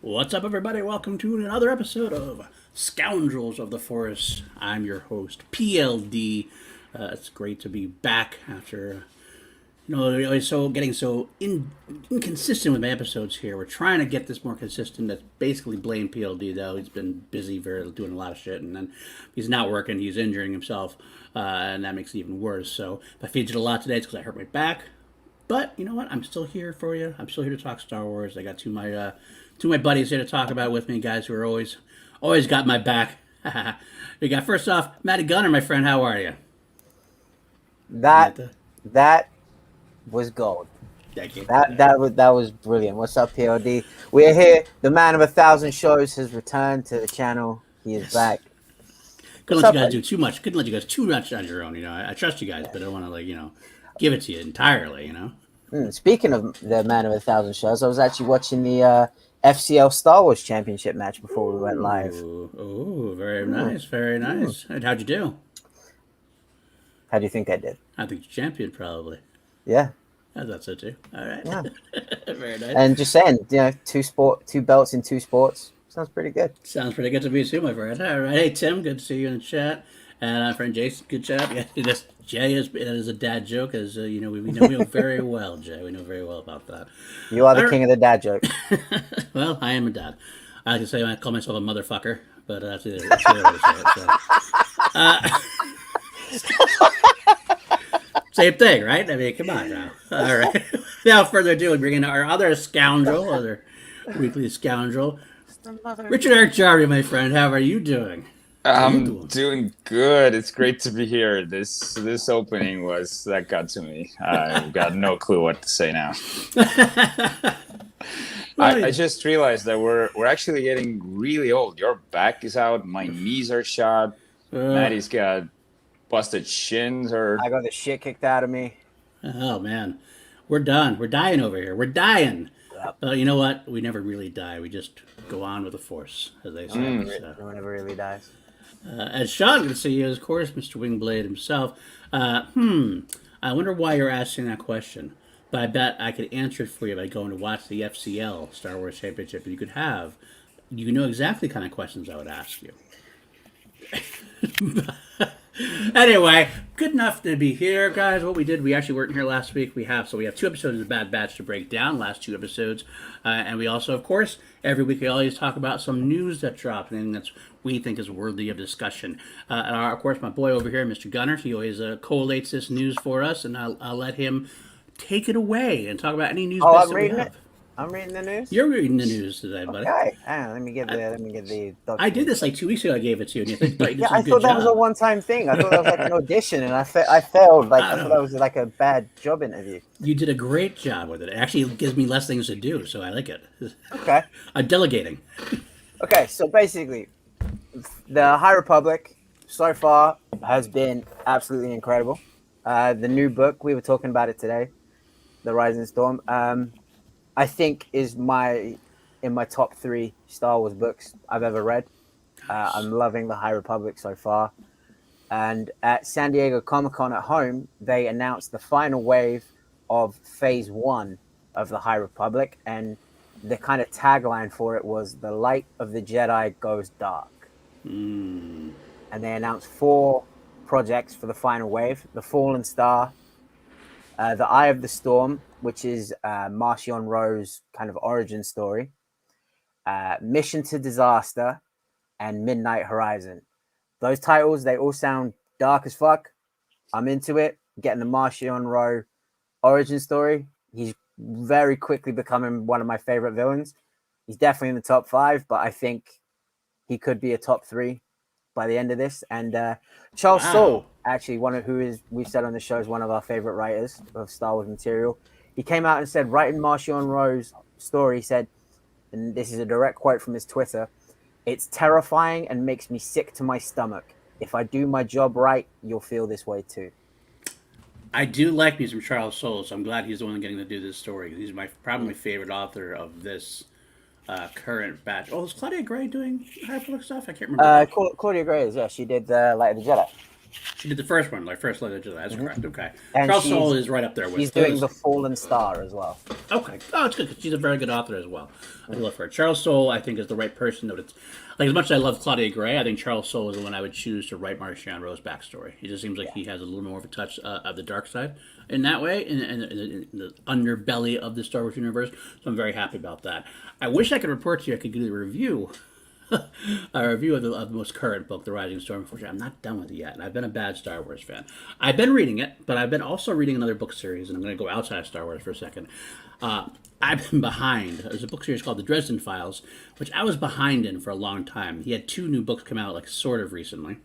What's up, everybody? Welcome to another episode of Scoundrels of the Forest. I'm your host, PLD. It's great to be back after, always getting so inconsistent with my episodes here. We're trying to get this more consistent. That's basically blame PLD, though. He's been busy doing a lot of shit, and then he's not working. He's injuring himself, and that makes it even worse. So if I featured a lot today, it's because I hurt my back. But you know what? I'm still here for you. I'm still here to talk Star Wars. I got two of my buddies here to talk about with me, guys who are always got my back. We got first off, Matty Gunner, my friend. How are you? That was gold. Thank you. That was brilliant. What's up, PLD? We're here. The man of 1,000 shows has returned to the channel. He is back. Couldn't let you guys do too much. Couldn't let you guys too much on your own. I trust you guys, but I don't want to give it to you entirely. Speaking of the man of 1,000 shows, I was actually watching the FCL Star Wars Championship match before we went live. Oh, very nice, very nice. And how'd you do? How do you think I did? I think you championed, probably. Yeah. I thought so too. All right. Yeah. Very nice. And just saying, two belts in two sports sounds pretty good. Sounds pretty good to me too, my friend. All right. Hey, Tim, good to see you in the chat. And our friend Jason, good chat. Yeah, Jay is a dad joke, as we know very well, Jay. We know very well about that. You are the king of the dad joke. Well, I am a dad. I like to say I call myself a motherfucker, but that's the other way to say it. So. Same thing, right? I mean, come on now. All right. Without further ado, we bring in our other weekly scoundrel, Richard Eric Jarvie, my friend. How are you doing? I'm doing good. It's great to be here. This opening that got to me. I've got no clue what to say now. I just realized that we're actually getting really old. Your back is out. My knees are shot. Maddie's got busted shins. I got the shit kicked out of me. Oh man, we're done. We're dying over here. We're dying. Yep. But you know what? We never really die. We just go on with the force, as they say. No one ever really dies. As Sean can see, of course, Mr. Wingblade himself. I wonder why you're asking that question. But I bet I could answer it for you by going to watch the FCL Star Wars Championship. And you know exactly the kind of questions I would ask you. Anyway, good enough to be here, guys. What we did, we actually weren't here last week. We have two episodes of the Bad Batch to break down, last two episodes. And we also, of course, every week we always talk about some news that dropped and that's we think is worthy of discussion. And of course, my boy over here, Mr. Gunner, he always collates this news for us, and I'll let him take it away and talk about any news bits that we have. I'm reading the news. You're reading the news today, buddy. Okay, let me get the. Document. I did this like 2 weeks ago. I gave it to you, and you think you did I thought that was a one-time thing. I thought that was like an audition, and I failed. I thought that was like a bad job interview. You did a great job with it. It actually gives me less things to do, so I like it. Okay. I'm delegating. Okay, so basically, the High Republic so far has been absolutely incredible. The new book, we were talking about it today, The Rising Storm. I think is in my top 3 Star Wars books I've ever read. I'm loving the High Republic so far. And at San Diego Comic-Con at home, they announced the final wave of Phase 1 of the High Republic. And the kind of tagline for it was, "The light of the Jedi goes dark." And they announced 4 projects for the final wave. The Fallen Star, The Eye of the Storm, which is Marchion Ro's kind of origin story, Mission to Disaster, and Midnight Horizon. Those titles, they all sound dark as fuck. I'm into it. Getting the Marchion Ro origin story. He's very quickly becoming one of my favorite villains. He's definitely in the top 5, but I think he could be a top 3 by the end of this. And Charles Soule, actually, we've said on the show, is one of our favorite writers of Star Wars material. He came out and said, writing Marchion Ro's story, he said, and this is a direct quote from his Twitter, "It's terrifying and makes me sick to my stomach. If I do my job right, you'll feel this way too." I do like me some Charles Soule, so I'm glad he's the one getting to do this story. He's probably my favorite author of this current batch. Oh, is Claudia Gray doing High Republic stuff? I can't remember. Claudia Gray is, yeah. She did Light of the Jedi. She did the first one, like first Light of the Jedi. That's correct. Okay. And Charles Soule is right up there with She's doing those. The Fallen Star as well. Okay. Oh, it's good 'cause she's a very good author as well. I love her. Charles Soule, I think, is the right person. That it's like as much as I love Claudia Gray, I think Charles Soule is the one I would choose to write Marchand Rowe's backstory. He just seems like he has a little more of a touch of the dark side in that way, in the underbelly of the Star Wars universe. So I'm very happy about that. I wish I could report to you. I could do a review. A review of the most current book, The Rising Storm. Unfortunately, I'm not done with it yet, and I've been a bad Star Wars fan. I've been reading it, but I've been also reading another book series, and I'm going to go outside of Star Wars for a second. I've been behind. There's a book series called The Dresden Files, which I was behind in for a long time. He had 2 new books come out, like sort of recently,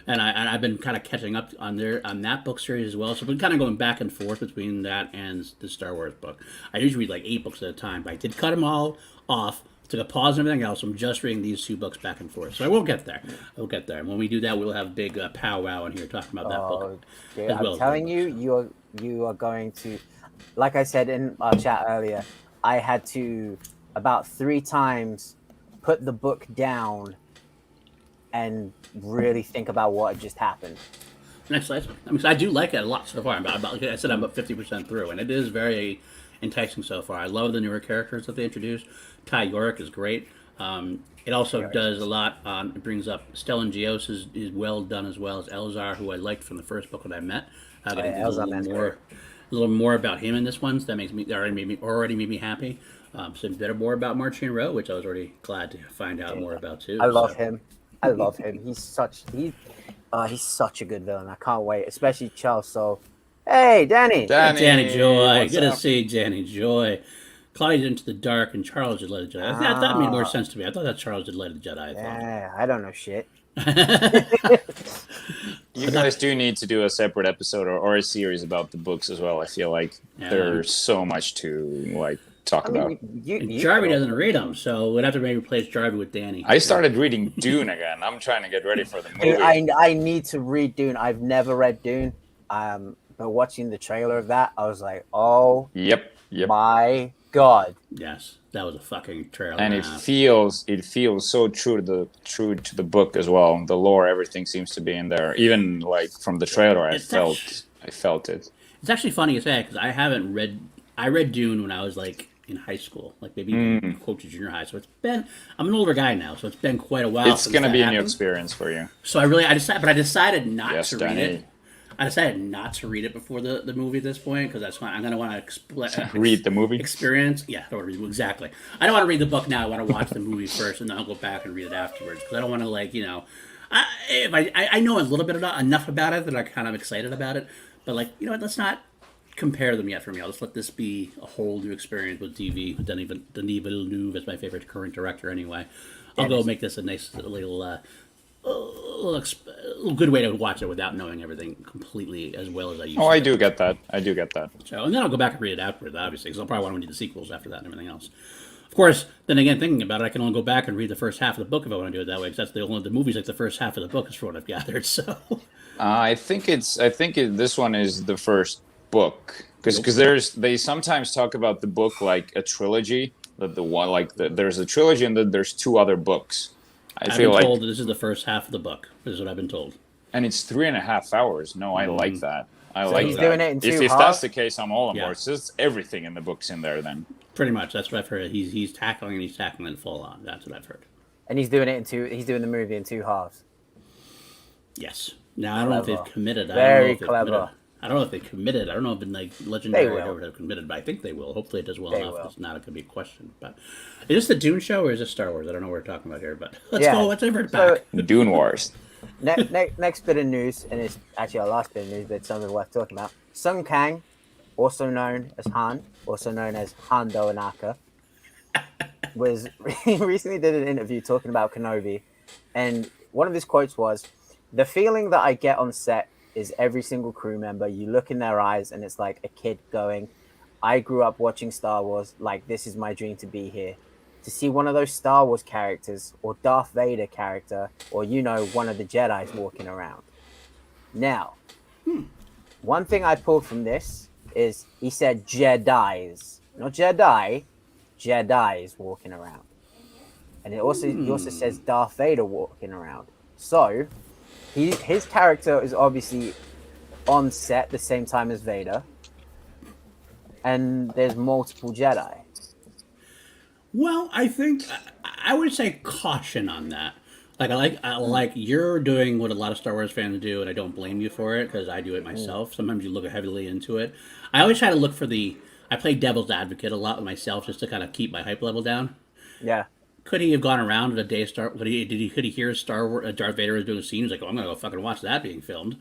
and I've been kind of catching up on that book series as well. So I've been kind of going back and forth between that and the Star Wars book. I usually read like 8 books at a time, but I did cut them all off. Took a pause and everything else. I'm just reading these 2 books back and forth. So I will get there. I'll get there. And when we do that, we'll have a big powwow in here talking about that book. Dude, I'm telling you, you are going to, like I said in our chat earlier, I had to about 3 times put the book down and really think about what had just happened. Next slide. I mean, I do like it a lot so far. Like I said, I'm about 50% through, and it is very enticing so far. I love the newer characters that they introduced. Ty York is great. It also does a lot. It brings up Stellan Gios is well done, as well as Elzar, who I liked from the first book that I met. Getting a little more about him in this one. So that makes me already made me happy. So a bit more about Marchand Rowe, which I was already glad to find out more about too. I love him. I love him. He's such a good villain. I can't wait, especially Charles Soule. Hey, Danny. Danny Joy. Good to up? see Danny Joy. Claudia Into the Dark and Charles did Light of the Jedi. That made more sense to me. I thought that Charles did Light of the Jedi. Yeah, I don't know shit. You guys do need to do a separate episode or a series about the books as well. I feel like there's so much to talk about. Jarvie doesn't read them, so we'd have to maybe replace Jarvie with Danny. I started reading Dune again. I'm trying to get ready for the movie. Dude, I need to read Dune. I've never read Dune. But watching the trailer of that, I was like, oh, Yep. my God. Yes, that was a fucking trailer. And it feels so true to the book as well. The lore, everything seems to be in there. Even like from the trailer, I felt it. It's actually funny to say because I read Dune when I was like in high school, like maybe close to junior high. So I'm an older guy now, so it's been quite a while. It's gonna be a new experience for you. So I decided not to read it. I decided not to read it before the movie at this point because that's why I'm going to want to read the movie experience. Yeah, I don't want to read exactly. I don't want to read the book now. I want to watch the movie first, and then I'll go back and read it afterwards because I don't want to I know a little bit enough about it that I'm kind of excited about it, but let's not compare them yet for me. I'll just let this be a whole new experience with DV. Denis Villeneuve is my favorite current director anyway. I'll go make this a nice little. A good way to watch it without knowing everything completely as well as I used to. I do get that. So, and then I'll go back and read it afterwards, obviously, because I'll probably want to read the sequels after that and everything else. Of course, then again, thinking about it, I can only go back and read the first half of the book if I want to do it that way, because that's the movie's like the first half of the book is for what I've gathered. So, I think this one is the first book because they sometimes talk about the book like a trilogy. That there's a trilogy and then there's 2 other books. I've been told that this is the first half of the book. This is what I've been told. And it's 3.5 hours. No, I like that. He's doing it in 2 halves. If that's the case, I'm all on board. So it's everything in the books in there then. Pretty much. That's what I've heard. He's tackling it full on. That's what I've heard. And he's doing the movie in 2 halves. Yes. Now, I don't know if they've committed. Very clever. I don't know if they committed. I don't know if Legendary or whatever have committed, but I think they will. Hopefully it does well enough. It's not going to be a question. But is this the Dune show or is this Star Wars? I don't know what we're talking about here, but let's go. Let's revert back. The Dune Wars. Next bit of news, and it's actually our last bit of news, but it's something worth talking about. Sung Kang, also known as Han, also known as Hondo Anaka, recently did an interview talking about Kenobi, and one of his quotes was, "The feeling that I get on set is every single crew member, you look in their eyes and it's like a kid going, I grew up watching Star Wars, like this is my dream to be here. To see one of those Star Wars characters or Darth Vader character or, one of the Jedis walking around." Now, one thing I pulled from this is he said Jedis, not Jedi, Jedis walking around. And he also says Darth Vader walking around. So, his character is obviously on set the same time as Vader, and there's multiple Jedi. Well, I think I would say caution on that. Like I like you're doing what a lot of Star Wars fans do, and I don't blame you for it because I do it myself. Sometimes you look heavily into it. I always try to look for the. I play devil's advocate a lot with myself just to kind of keep my hype level down. Yeah. Could he have gone around at a day Star? Could he hear Star Wars? Darth Vader was doing a scene. He's like, "Oh, I'm gonna go fucking watch that being filmed."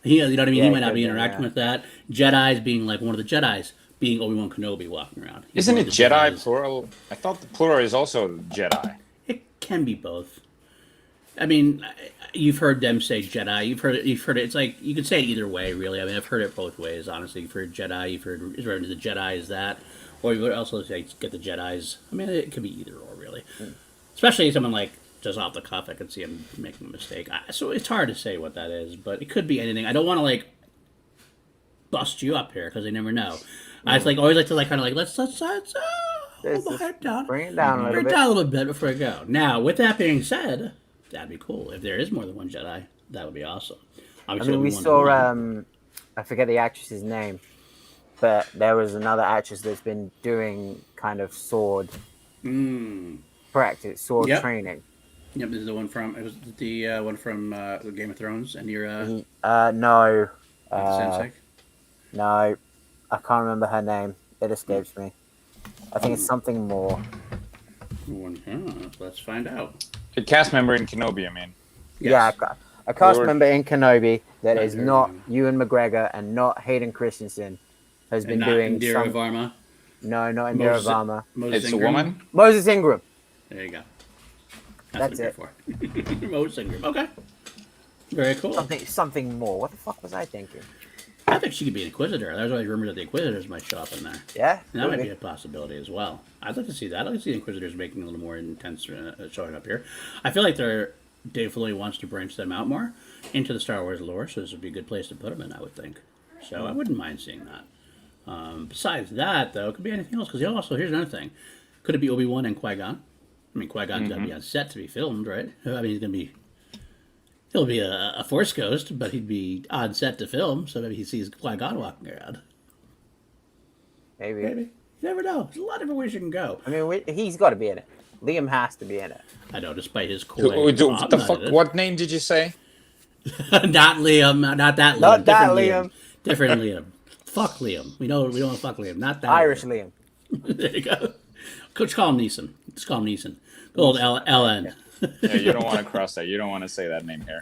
You know what I mean? Yeah, He he might not could be have, interacting yeah. with that. Jedi's being like one of the Jedi's being Obi-Wan Kenobi walking around. He's Isn't one it of the Jedi Jedis. plural? I thought the plural is also Jedi. It can be both. I mean, you've heard them say Jedi. You've heard it. It's like you could say it either way, really. I mean, I've heard it both ways. Honestly, you've heard Jedi. You've heard the Jedi is that, or you would also say get the Jedi's. I mean, it could be either or, really. Especially someone like just off the cuff, I could see him making a mistake. So it's hard to say what that is, but it could be anything. I don't want to like bust you up here because I never know. I like always like to like kind of like let's hold the hype down, Bring it down a little bring it bit. down a little bit before I go. Now, with that being said, that'd be cool. If there is more than one Jedi, that would be awesome. I Obviously, mean, we Obi-Wan saw. one. I forget the actress's name, but there was another actress that's been doing kind of sword practice, sword Yep. training. Yep, this is the one from. It was the one from Game of Thrones, and you're No, Sensei. no, I can't remember her name. It escapes me. I think it's something more. Let's find out. A cast member in Kenobi, I mean. Yeah, Yes. a cast Lord. member in Kenobi that Right, is very not good. Ewan McGregor and not Hayden Christensen has been And not doing Indira some. Varma. No, not Indira Moses- Varma. Moses It's a Ingram. woman? Moses Ingram. There you go. That's it. For. Moses Ingram. Okay. Very cool. Something more. What the fuck was I thinking? I think she could be an Inquisitor. There's always rumors that the Inquisitors might show up in there. Yeah, And that might maybe. be a possibility as well. I'd like to see that. I'd like to see the Inquisitors making a little more intense showing up here. I feel like Dave Filoni wants to branch them out more into the Star Wars lore, so this would be a good place to put them in, I would think. So I wouldn't mind seeing that. Besides that, though, it could be anything else. Because also, here's another thing. Could it be Obi-Wan and Qui-Gon? I mean, Qui-Gon's got to be on set to be filmed, right? I mean, he's going to be... He'll be a Force Ghost, but he'd be on set to film, so maybe he sees Qui-Gon walking around. Maybe. Maybe. You never know. There's a lot of different ways you can go. I mean, he's got to be in it. Liam has to be in it. I know, despite his coy... What the I'm fuck? not in What name did you say? it. Not Liam. Not that Liam. Not that Different Different Liam. Fuck Liam. We don't want to fuck Liam. Not that Irish Liam. Liam. There you go. Just call him Neeson. Just call him Neeson. Good old LN. Yeah, you don't want to cross that. You don't want to say that name here.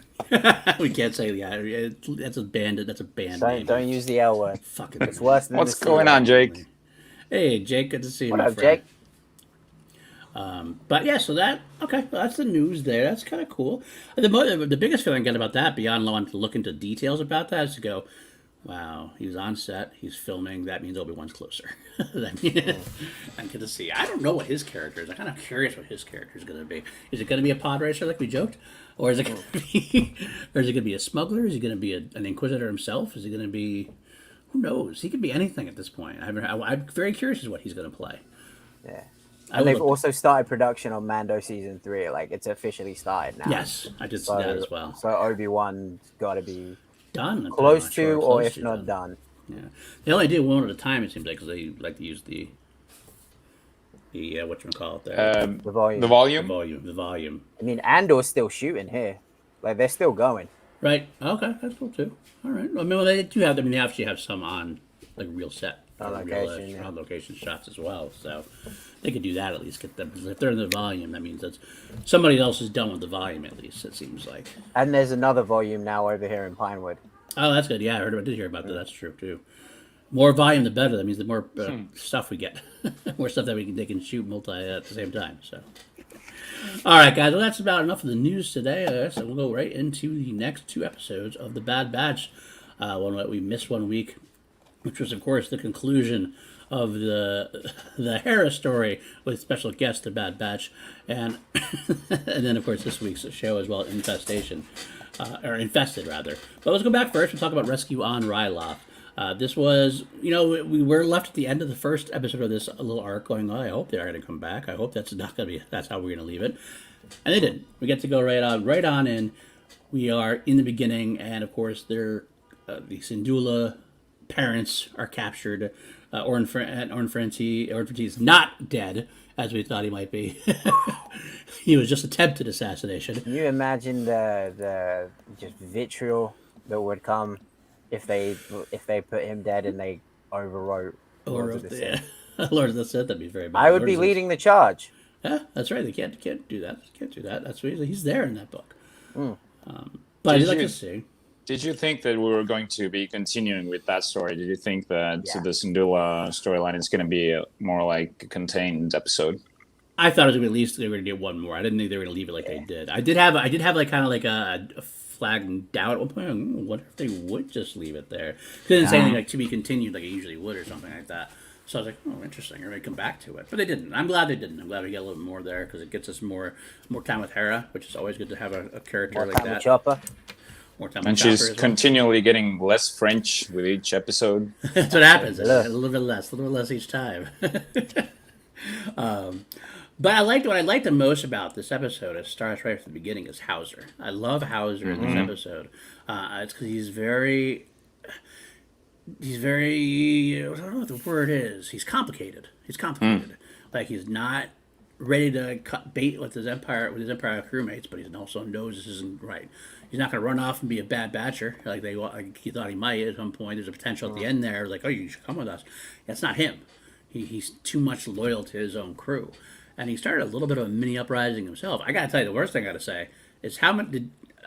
We can't say that's a band. That's a band name. Don't use the L word. Fucking. It's worse than What's the C going word. on, Jake? Hey, Jake. Good to see you. What my up, friend. Jake? But yeah, so that okay. Well, that's the news there. That's kind of cool. The biggest feeling I get about that, beyond wanting to look into details about that, is to go, wow, he's on set, he's filming. That means Obi-Wan's closer. I'm good to see. I don't know what his character is. I'm kind of curious what his character is going to be. Is it going to be a pod racer like we joked, or is it going to be, or is it going to be a smuggler? Is he going to be an Inquisitor himself? Is he going to be? Who knows? He could be anything at this point. I'm very curious as to what he's going to play. Yeah. I And they've would- also started production on Mando season 3. Like, it's officially started now. Yes, I did see that as well. So Obi-Wan's got to be Done. I'm close not to, sure, or close if to not done. Yeah, they only do one at a time. It seems like because they like to use the what you call it there, The volume. The volume? the volume. I mean, Andor's still shooting here. Like, they're still going. Right. Okay, that's cool too. All right. I mean, well, they do have. I mean, they actually have some on like real set, On or location, real, yeah. on location shots as well. So they could do that at least. Get them if they're in the volume. That means that somebody else is done with the volume at least. It seems like. And there's another volume now over here in Pinewood. Oh, that's good. Yeah, I did hear about that. That's true too. More volume, the better. That means the more stuff we get, more stuff that they can shoot multi at the same time. So, all right, guys. Well, that's about enough of the news today. So we'll go right into the next two episodes of the Bad Batch. One that we missed 1 week, which was, of course, the conclusion of the Hera story with special guest the Bad Batch, and and then of course this week's show as well, Infestation. Or infested rather. But let's go back first and talk about Rescue on Ryloth. This was, we were left at the end of the first episode of this little arc going, oh, I hope they're going to come back. I hope that's not going to be, that's how we're going to leave it. And they didn't. We get to go right on in we are in the beginning, and of course, the Syndulla parents are captured. Orn Frenti is not dead, as we thought he might be. He was just attempted assassination. Can you imagine the just vitriol that would come if they put him dead and they overwrote Lords of the Sith? Lords of the Sith, that'd be very bad. I would be leading the charge. Yeah, that's right. They can't do that. Can't do that. That's what he's there in that book. Mm. But I'd like to see. Did you think that we were going to be continuing with that story? Did you think that the Syndulla storyline is going to be more like a contained episode? I thought it was going to be at least they were going to get one more. I didn't think they were going to leave it like they did. I did have like kind of like a flagging doubt at one point. What if they would just leave it there? They didn't say anything like to be continued like it usually would or something like that. So I was like, oh, interesting. Or they come back to it, but they didn't. I'm glad they didn't. I'm glad we get a little more there because it gets us more time with Hera, which is always good to have a character More like time that. with Chopper. More time and with she's continually getting less French with each episode. That's what happens. A little bit less each time. But what I liked the most about this episode, it starts right from the beginning, is Hauser. I love Hauser in this episode. It's because he's very, I don't know what the word is. He's complicated. Like he's not ready to cut bait with his Empire crewmates, but he also knows this isn't right. He's not going to run off and be a bad batcher like he thought he might at some point. There's a potential at the end there, like, oh, you should come with us. That's not him. He's too much loyal to his own crew. And he started a little bit of a mini uprising himself. I got to tell you, the worst thing I got to say is how much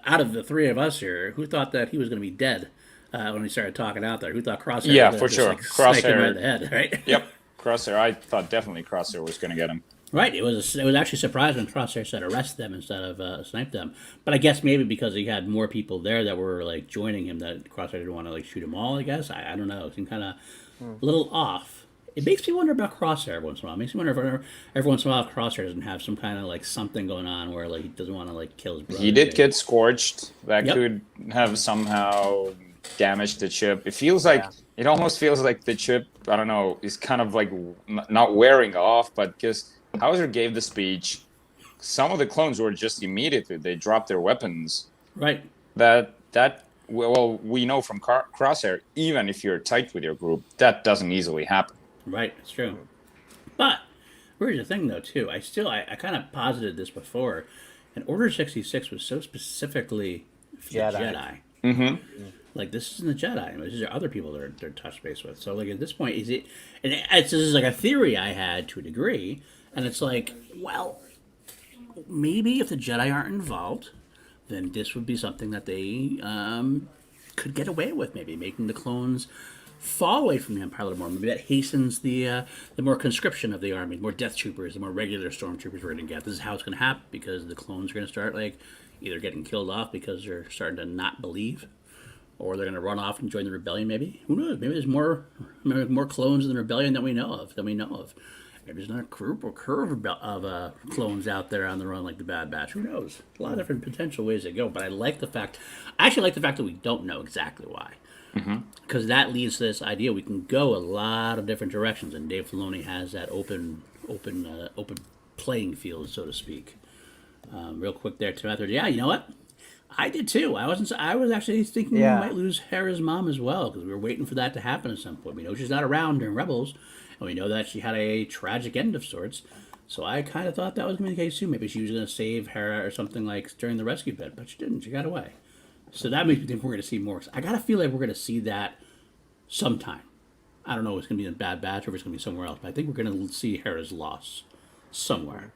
out of the three of us here, who thought that he was going to be dead when he started talking out there? Who thought Crosshair? Yeah, for sure. Crosshair right in the head, right? Yep, Crosshair. I thought definitely Crosshair was going to get him. Right. It was actually surprising when Crosshair said arrest them instead of snipe them. But I guess maybe because he had more people there that were like joining him, that Crosshair didn't want to like shoot them all. I guess I don't know. It seemed kind of a little off. It makes me wonder about Crosshair every once in a while. It makes me wonder if every once in a while Crosshair doesn't have some kind of like something going on where like he doesn't want to like kill his brother. He did get scorched. That could have somehow damaged the chip. It feels like it almost feels like the chip, I don't know, is kind of like not wearing off, but because Hauser gave the speech, some of the clones were just immediately they dropped their weapons. Right. Well, we know from Crosshair, even if you're tight with your group, that doesn't easily happen. Right, it's true. But here's the thing, though, too. I kind of posited this before, and Order 66 was so specifically for the Jedi. Mm-hmm. Like, this isn't the Jedi. These are other people they're touch base with. So, like, at this point, this is like a theory I had to a degree, and it's like, well, maybe if the Jedi aren't involved, then this would be something that they could get away with, maybe making the clones fall away from the Empire a little more. Maybe that hastens the more conscription of the army, more Death Troopers, the more regular stormtroopers we're going to get. This is how it's going to happen because the clones are going to start like either getting killed off because they're starting to not believe, or they're going to run off and join the rebellion. Maybe, who knows? Maybe there's more clones in the rebellion than we know of. Maybe there's not a group or curve of clones out there on the run like the Bad Batch. Who knows? A lot of different potential ways to go. But I actually like the fact that we don't know exactly why. Because that leads to this idea we can go a lot of different directions, and Dave Filoni has that open playing field, so to speak. Real quick there, Tim. Yeah, you know what? I did too. I was actually thinking we might lose Hera's mom as well because we were waiting for that to happen at some point. We know she's not around during Rebels, and we know that she had a tragic end of sorts. So I kind of thought that was going to be the case too. Maybe she was going to save Hera or something like during the rescue bit, but she didn't. She got away. So that makes me think we're going to see more. I got to feel like we're going to see that sometime. I don't know if it's going to be in Bad Batch or if it's going to be somewhere else, but I think we're going to see Hera's loss somewhere.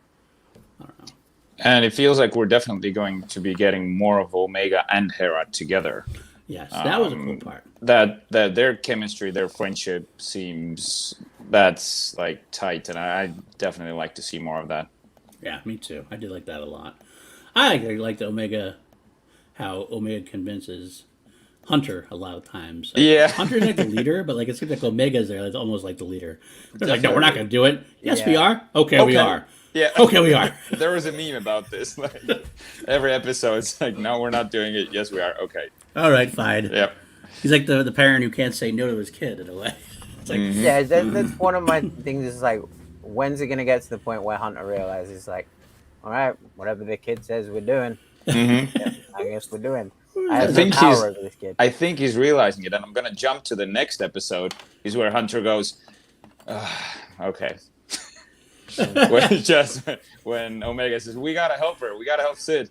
I don't know. And it feels like we're definitely going to be getting more of Omega and Hera together. Yes, that was a cool part. That their chemistry, their friendship seems that's like tight, and I definitely like to see more of that. Yeah, me too. I did like that a lot. I like the Omega, how Omega convinces Hunter a lot of times. Like, Hunter's like the leader, but like it seems like Omega's there. It's almost like the leader. They're like, no, we're not going to do it. Yes, we are. Okay, we are. Yeah. Okay, we are. There was a meme about this. Like every episode, it's like, no, we're not doing it. Yes, we are. Okay. All right, fine. Yep. He's like the parent who can't say no to his kid in a way. It's like, yeah, that's one of my things. Is like, when's it gonna get to the point where Hunter realizes, like, all right, whatever the kid says, we're doing. I guess we're doing. I I have no think power he's over this kid. I think he's realizing it, and I'm gonna jump to the next episode. Is where Hunter goes, okay. when just when Omega says, "We gotta help her. We gotta help Sid."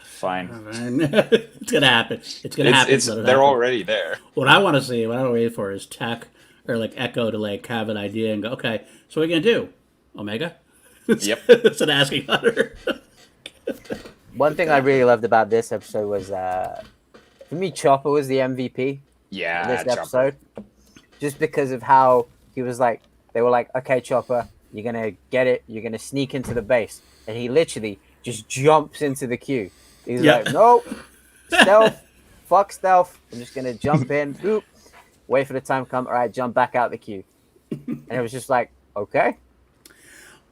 Fine. It's gonna happen. It's gonna happen. It's So it'll they're happen. already there. What I want to see, what I want to wait for, is Tech or like Echo to like have an idea and go, okay, so what are you gonna do, Omega? Yep. Instead of asking Hunter. One thing I really loved about this episode was, for me, Chopper was the MVP Yeah. of this Chopper. episode, just because of how he was like. They were like, "Okay, Chopper, you're gonna get it. You're gonna sneak into the base," and he literally just jumps into the queue. He's Yeah. like, "Nope, stealth, fuck stealth. I'm just gonna jump in, boop, wait for the time to come. All right, jump back out the queue." And it was just like, okay,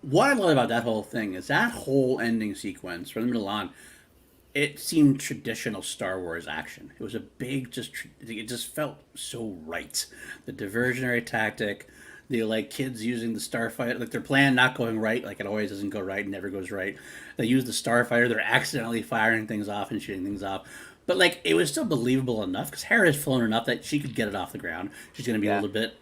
What I love about that whole thing is that whole ending sequence from the middle on. It seemed traditional Star Wars action. It was a big, it just felt so right. The diversionary tactic, the like kids using the starfighter, like their plan not going right, like it always doesn't go right, never goes right. They use the starfighter, they're accidentally firing things off and shooting things off. But like it was still believable enough because Hera's flown enough that she could get it off the ground. She's going to be a yeah. little bit,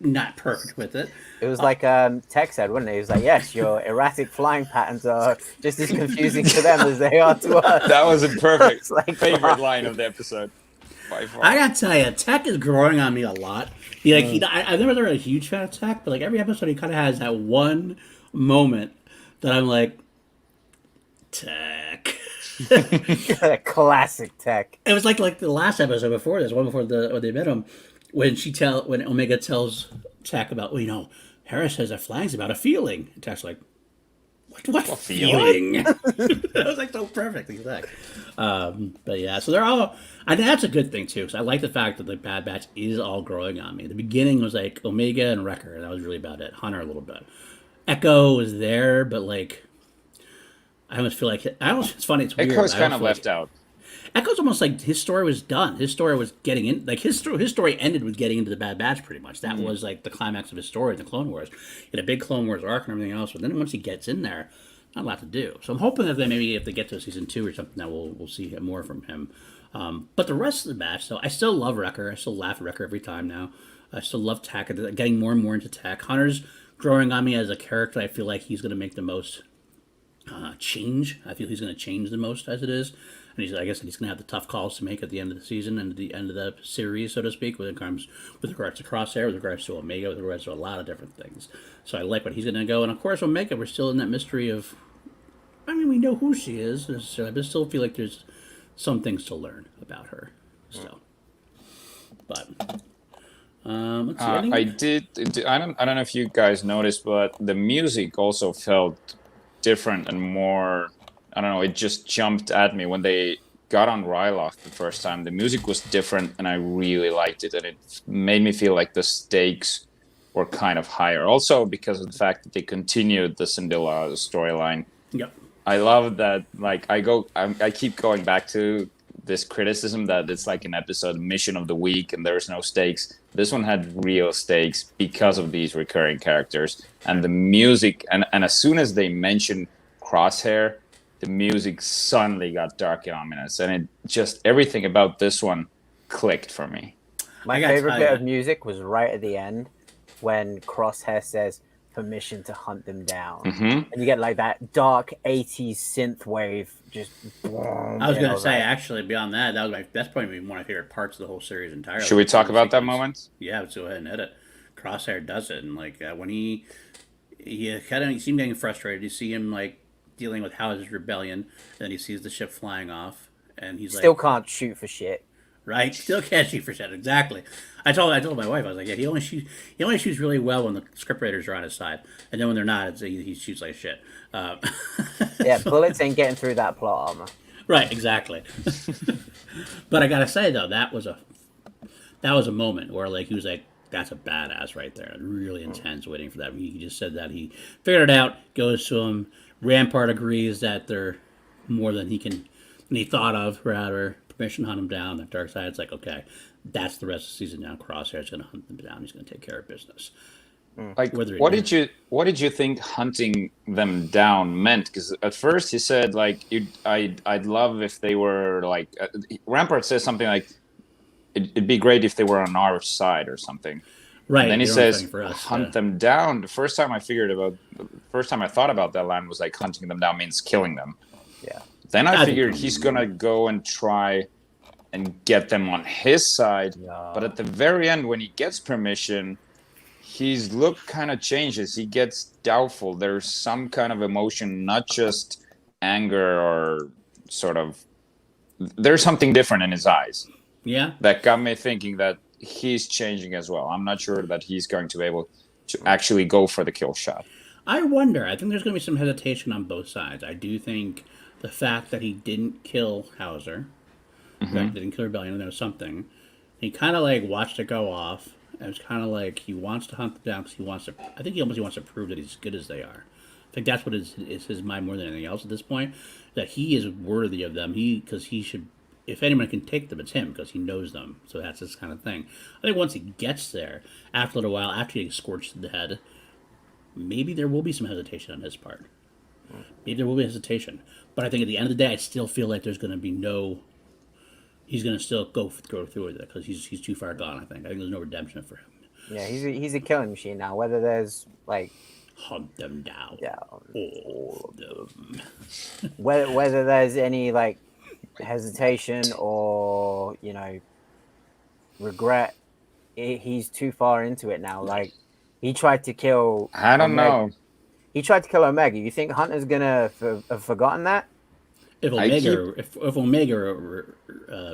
not perfect with it. It was like Tech said, wasn't it? He was like, "Yes, your erratic flying patterns are just as confusing to them as they are to us." That was a perfect It's like, favorite line of the episode. By far. I gotta tell you, Tech is growing on me a lot. I've never been a huge fan of Tech, but like every episode, he kind of has that one moment that I'm like, Tech. Classic Tech. It was like the last episode before this, one before when they met him, when Omega tells Tech about, Hera says that flying's about a feeling. And Tech's like, what feeling? That was like so perfect, exactly. But yeah, so they're all. I think that's a good thing too, because I like the fact that the Bad Batch is all growing on me. The beginning was like Omega and Wrecker, and that was really about it. Hunter a little bit. Echo was there, but like, I almost feel like it's funny. It's weird. Echo's I kind almost of feel left like, out. Echo's almost like his story was done. His story was getting in, like his story ended with getting into the Bad Batch pretty much. That was like the climax of his story in the Clone Wars. He had a big Clone Wars arc and everything else, but then once he gets in there, not a lot to do. So I'm hoping that maybe if they get to season 2 or something, that we'll see more from him. But the rest of the batch, so I still love Wrecker. I still laugh at Wrecker every time now. I still love Tech. Getting more and more into Tech. Hunter's growing on me as a character. I feel like he's going to make the most change. I feel he's going to change the most as it is. And I guess he's going to have the tough calls to make at the end of the season and at the end of the series, so to speak, with regards to Crosshair, with regards to Omega, with regards to a lot of different things. So I like what he's going to go. And of course, Omega, we're still in that mystery of, we know who she is, but I still feel like there's some things to learn about her. So, but let's see. I don't know if you guys noticed, but the music also felt different and more. I don't know. It just jumped at me when they got on Ryloth the first time. The music was different, and I really liked it, and it made me feel like the stakes were kind of higher. Also, because of the fact that they continued the Syndulla storyline. Yep. I love that. Like I keep going back to this criticism that it's like an episode mission of the week and there's no stakes. This one had real stakes because of these recurring characters and the music. And as soon as they mentioned Crosshair, the music suddenly got dark and ominous, and it just everything about this one clicked for me. My favorite bit of music was right at the end when Crosshair says permission to hunt them down, and you get like that dark 80s synth wave. Just boom, I was gonna say, actually, beyond that's probably one of my favorite parts of the whole series entirely. Should we talk about that moment? Yeah, let's go ahead and hit it. Crosshair does it, and like when he seemed getting frustrated. You see him like dealing with Howard's rebellion, then he sees the ship flying off, and he's still can't shoot for shit. Right, still can't shoot for shit. Exactly. I told my wife, I was like, yeah, he only shoots really well when the scriptwriters are on his side, and then when they're not, he shoots like shit. Yeah, bullets ain't getting through that plot armor. Right, exactly. But I gotta say though, that was a moment where like he was like, that's a badass right there. Really intense, waiting for that. He just said that he figured it out, goes to him. Rampart agrees that they're more than he thought of, rather. Permission to hunt him down. The dark side's like, okay, that's the rest of the season now. Crosshair's going to hunt them down. He's going to take care of business. Like, Whether it what did you think hunting them down meant? Because at first he said like, I'd love if they were like, Rampart says something like, it'd be great if they were on our side or something. And right, then he they're only says, fighting for us. hunt them down. The first time I thought about that line was like hunting them down means killing them. Yeah. Then I I figured think- he's gonna go and try and get them on his side. Yeah. But at the very end, when he gets permission, his look kind of changes. He gets doubtful. There's some kind of emotion, not just anger or sort of. There's something different in his eyes Yeah, that got me thinking that he's changing as well. I'm not sure that he's going to be able to actually go for the kill shot. I wonder. I think there's going to be some hesitation on both sides. I do think the fact that he didn't kill Hauser, the fact he didn't kill Rebellion, and there was something. He kind of like watched it go off. And it's kind of like he wants to hunt them down because he wants to. I think he almost wants to prove that he's as good as they are. I think that's what is his mind more than anything else at this point. That he is worthy of them. Because he should. If anyone can take them, it's him because he knows them. So that's this kind of thing. I think once he gets there, after a little while, after he gets scorched to the head, maybe there will be some hesitation on his part. Maybe there will be hesitation. But I think at the end of the day, I still feel like there's going to be no. He's going to still go through with it because he's too far gone. I think there's no redemption for him. Yeah, he's a killing machine now. Whether there's like Hunt them down. yeah, All of them. whether there's any like hesitation or regret, he's too far into it now. Like he tried to kill. I don't know. He tried to kill Omega. You think Hunter's gonna have forgotten that? If Omega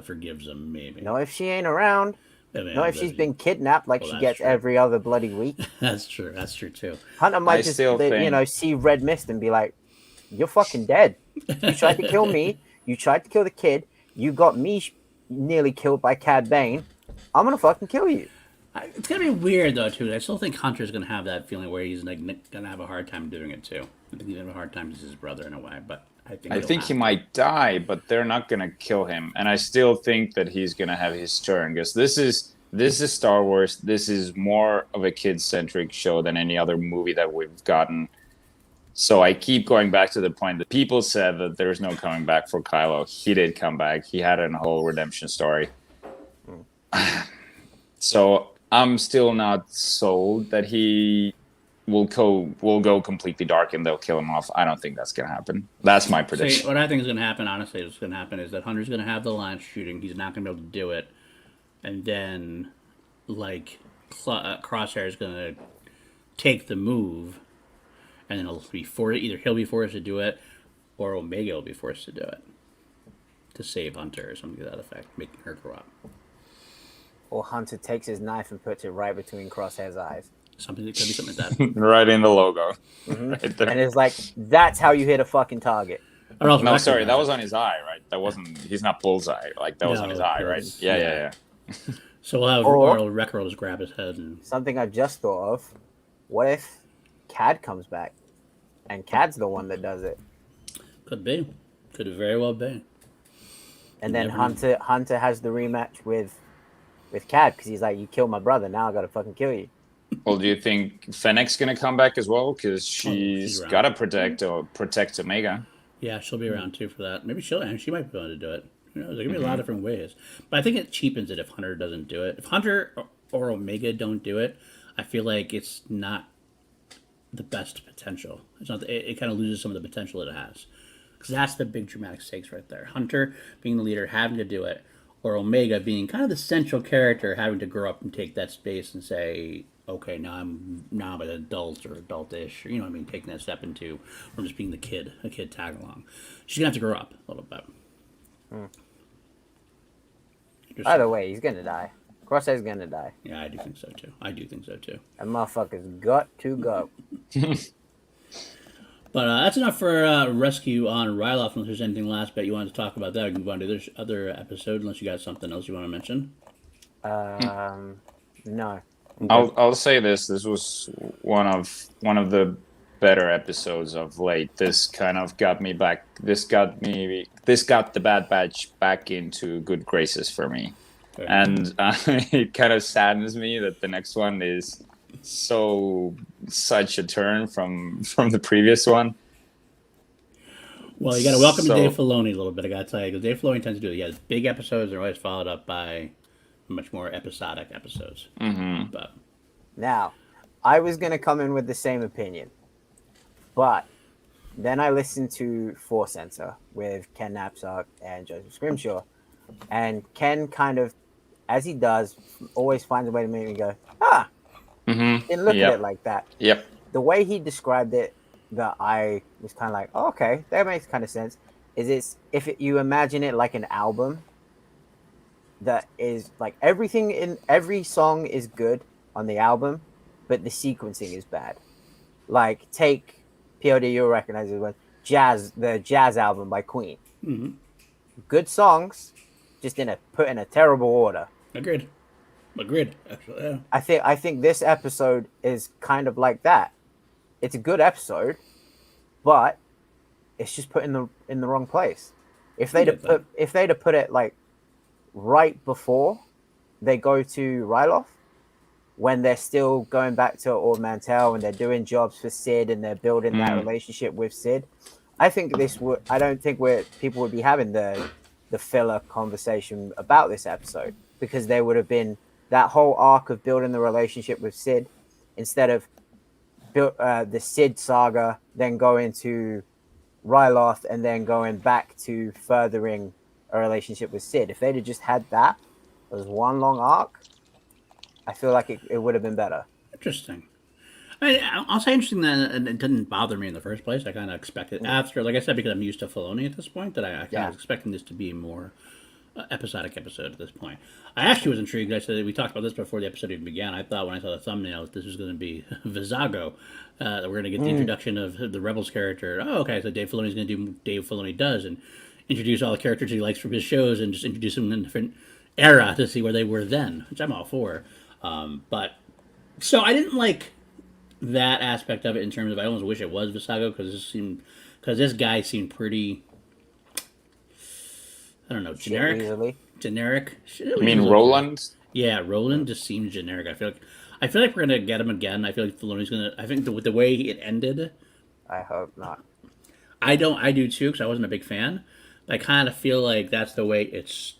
forgives him, maybe. No, if she ain't around. I mean, No, if she's been kidnapped like Well, she that's gets true. every other bloody week. That's true. That's true too. Hunter might I just, still think- see red mist and be like, "You're fucking dead. You tried to kill me. You tried to kill the kid. You got me nearly killed by Cad Bane. I'm gonna fucking kill you." It's gonna be weird though too. I still think Hunter's gonna have that feeling where he's like gonna have a hard time doing it too. I think he's gonna have a hard time as his brother in a way, but I think He might die, but they're not gonna kill him. And I still think that he's gonna have his turn because this is Star Wars. This is more of a kid-centric show than any other movie that we've gotten. So I keep going back to the point that people said that there's no coming back for Kylo. He did come back. He had a whole redemption story. So I'm still not sold that he will go completely dark and they'll kill him off. I don't think that's gonna happen. That's my prediction. See, what I think is gonna happen, honestly, what's gonna happen is that Hunter's gonna have the line shooting. He's not gonna be able to do it, and then like Crosshair is gonna take the move, and then either he'll be forced to do it, or Omega will be forced to do it to save Hunter or something to that effect, making her grow up. Or Hunter takes his knife and puts it right between Crosshair's eyes. Something that could be something like that. Right in the logo. Right there. And it's like, that's how you hit a fucking target. Or else No, Wrecker sorry, does that it. was on his eye, right? That wasn't. He's not bullseye. Like that was No, on his eye, it right? was- Yeah. So we'll have Or- Wrecker will just grab his head and Something I just thought of. What if Cad comes back? And Cad's the one that does it. could very well be. And then never know. Hunter has the rematch with Cad because he's like, you killed my brother, now I gotta fucking kill you. Well, do you think Fennec's gonna come back as well? Because she's around. got to protect Omega. Yeah, she'll be around too for that. Maybe she might be able to do it. Who knows? There could be a lot of different ways. But I think it cheapens it if Hunter doesn't do it. If Hunter or Omega don't do it, I feel like it's not the best potential. It's not. It kind of loses some of the potential it has. Because that's the big dramatic stakes right there. Hunter being the leader, having to do it, or Omega being kind of the central character, having to grow up and take that space and say, okay, now I'm an adult or adult-ish, or, you know what I mean, taking that step into from just being a kid tag along. She's gonna have to grow up a little bit. Just- Either way, he's gonna die. Crosshair's gonna die. yeah, I do think so too. That motherfucker's got to go. But that's enough for Rescue on Ryloth. Unless there's anything last bit you wanted to talk about that, we can move on to this other episode. Unless you got something else you want to mention. No. I'll say this. This was one of the better episodes of late. This kind of got me back. This got the Bad Batch back into good graces for me. Okay. And it kind of saddens me that the next one is such a turn from the previous one. Well, you got to welcome So Dave Filoni a little bit. I got to tell you, because Dave Filoni tends to do it. He has big episodes. They're always followed up by much more episodic episodes. mhm. But Now, I was gonna come in with the same opinion, but then I listened to Force Center with Ken Knapsack and Joseph Scrimshaw, and Ken kind of, as he does, always finds a way to make me go, ah, didn't look at it Yep. like that. Yep. The way he described it, that I was kind of like, oh, okay, that makes kind of sense. You imagine it like an album that is like everything in every song is good on the album, but the sequencing is bad. Like take POD, you'll recognize it with the jazz album by Queen. Good songs, just put in a terrible order. agreed. Agreed. Actually, yeah. I think this episode is kind of like that. It's a good episode, but it's just put in the wrong place. If they'd have put it like right before they go to Ryloth, when they're still going back to Ord Mantell and they're doing jobs for Sid and they're building that relationship with Sid, I think this would. I don't think people would be having the filler conversation about this episode, because there would have been that whole arc of building the relationship with Sid instead of the Sid saga, then going to Ryloth and then going back to furthering a relationship with Sid. If they'd have just had that as one long arc, I feel like it would have been better. Interesting. I'll say interesting that it didn't bother me in the first place. I kind of expected after, like I said, because I'm used to Filoni at this point, that I kind of was expecting this to be more episodic episode at this point. I actually was intrigued. I said we talked about this before the episode even began. I thought when I saw the thumbnail this was going to be Vizago. That we're going to get the introduction of the Rebels character. Oh, okay. So Dave Filoni's going to do what Dave Filoni does and introduce all the characters he likes from his shows and just introduce them in a different era to see where they were then, which I'm all for. But so I didn't like that aspect of it in terms of I almost wish it was Visago because this guy seemed pretty, I don't know, generic. Generic. You mean Roland? Yeah, Roland just seems generic. I feel like we're gonna get him again. I feel like Filoni's gonna. I think with the way it ended, I hope not. I do too because I wasn't a big fan. But I kind of feel like that's the way it